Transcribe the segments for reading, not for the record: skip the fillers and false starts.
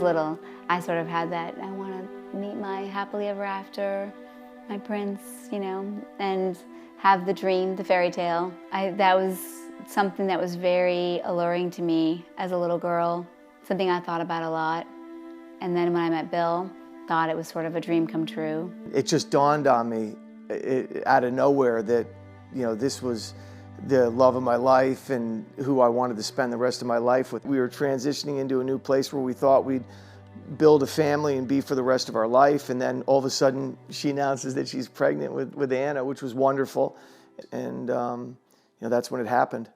little, I sort of had that, I want to meet my happily ever after, my prince, you know, and have the dream, the fairy tale. That was something that was very alluring to me as a little girl, something I thought about a lot. And then when I met Bill, thought it was sort of a dream come true. It just dawned on me out of nowhere that, you know, this was the love of my life and who I wanted to spend the rest of my life with. We were transitioning into a new place where we thought we'd build a family and be for the rest of our life, and then all of a sudden she announces that she's pregnant with Anna, which was wonderful, and you know, that's when it happened.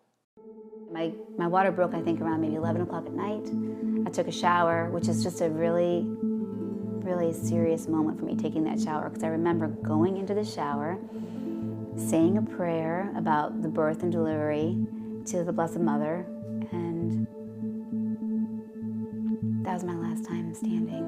My water broke, I think, around maybe 11 o'clock at night. I took a shower, which is just a really, really serious moment for me, taking that shower, because I remember going into the shower, saying a prayer about the birth and delivery to the Blessed Mother, and that was my last time standing.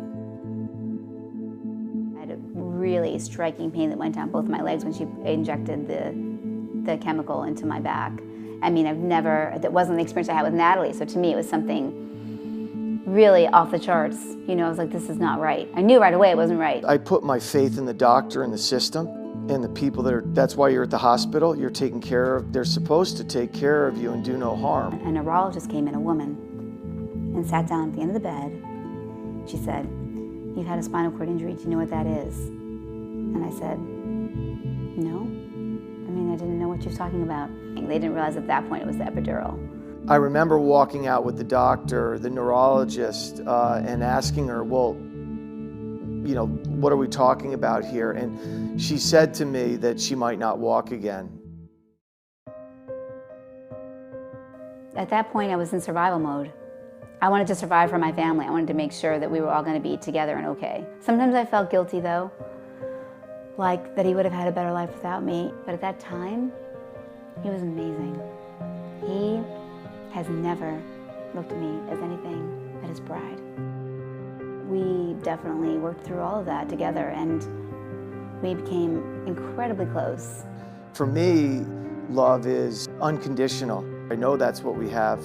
I had a really striking pain that went down both my legs when she injected the chemical into my back. I mean, that wasn't the experience I had with Natalie, so to me it was something really off the charts. You know, I was like, this is not right. I knew right away it wasn't right. I put my faith in the doctor and the system and the people that's why you're at the hospital. You're taken care of. They're supposed to take care of you and do no harm. A neurologist came in, a woman, and sat down at the end of the bed. She said, "You've had a spinal cord injury. Do you know what that is?" And I said, "No. I mean, I didn't know what she was talking about." They didn't realize at that point it was the epidural. I remember walking out with the doctor, the neurologist, and asking her, well, you know, what are we talking about here? And she said to me that she might not walk again. At that point, I was in survival mode. I wanted to survive for my family. I wanted to make sure that we were all going to be together and okay. Sometimes I felt guilty, though, like that he would have had a better life without me. But at that time, he was amazing. He has never looked at me as anything but his bride. We definitely worked through all of that together, and we became incredibly close. For me, love is unconditional. I know that's what we have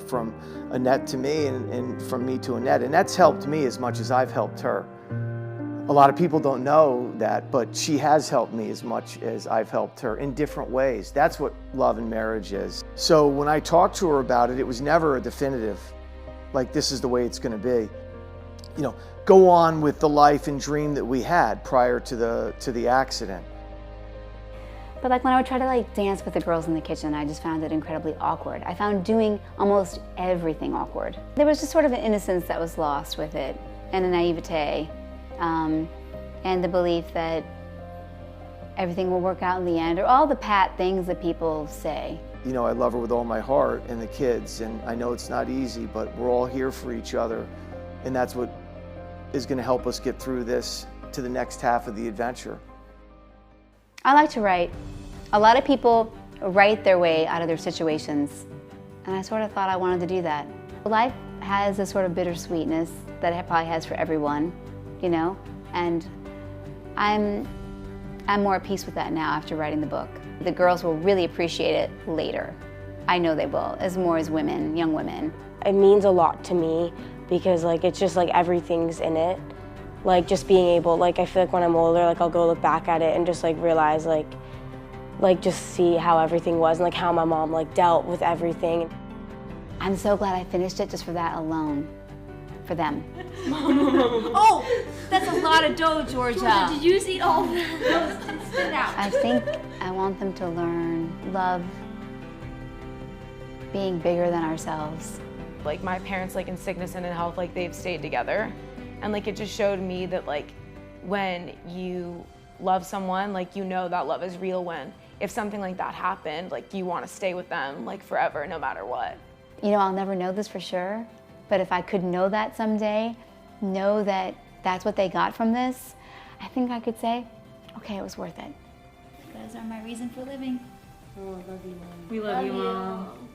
from Annette to me and from me to Annette, and that's helped me as much as I've helped her. A lot of people don't know that, but she has helped me as much as I've helped her in different ways. That's what love and marriage is. So when I talked to her about it, it was never a definitive, like this is the way it's going to be. You know, go on with the life and dream that we had prior to the accident. But like when I would try to like dance with the girls in the kitchen, I just found it incredibly awkward. I found doing almost everything awkward. There was just sort of an innocence that was lost with it, and a naivete. And the belief that everything will work out in the end, or all the pat things that people say. You know, I love her with all my heart and the kids, and I know it's not easy, but we're all here for each other, and that's what is going to help us get through this to the next half of the adventure. I like to write. A lot of people write their way out of their situations, and I sort of thought I wanted to do that. Life has a sort of bittersweetness that it probably has for everyone. You know, and I'm more at peace with that now after writing the book. The girls will really appreciate it later. I know they will, as more as women, young women. It means a lot to me because like it's just like everything's in it. Like just being able, like I feel like when I'm older, like I'll go look back at it and just like realize like just see how everything was and like how my mom like dealt with everything. I'm so glad I finished it just for that alone. For them. Oh, that's a lot of dough, Georgia. Did you eat all of that? Spit it out. I think I want them to learn love being bigger than ourselves. Like my parents, like in sickness and in health, like they've stayed together. And like it just showed me that like when you love someone, like you know that love is real when if something like that happened, like you want to stay with them like forever, no matter what. You know, I'll never know this for sure. But if I could know that someday, know that that's what they got from this, I think I could say, okay, it was worth it. You guys are my reason for living. Oh, I love you, Mom. We love you, Mom.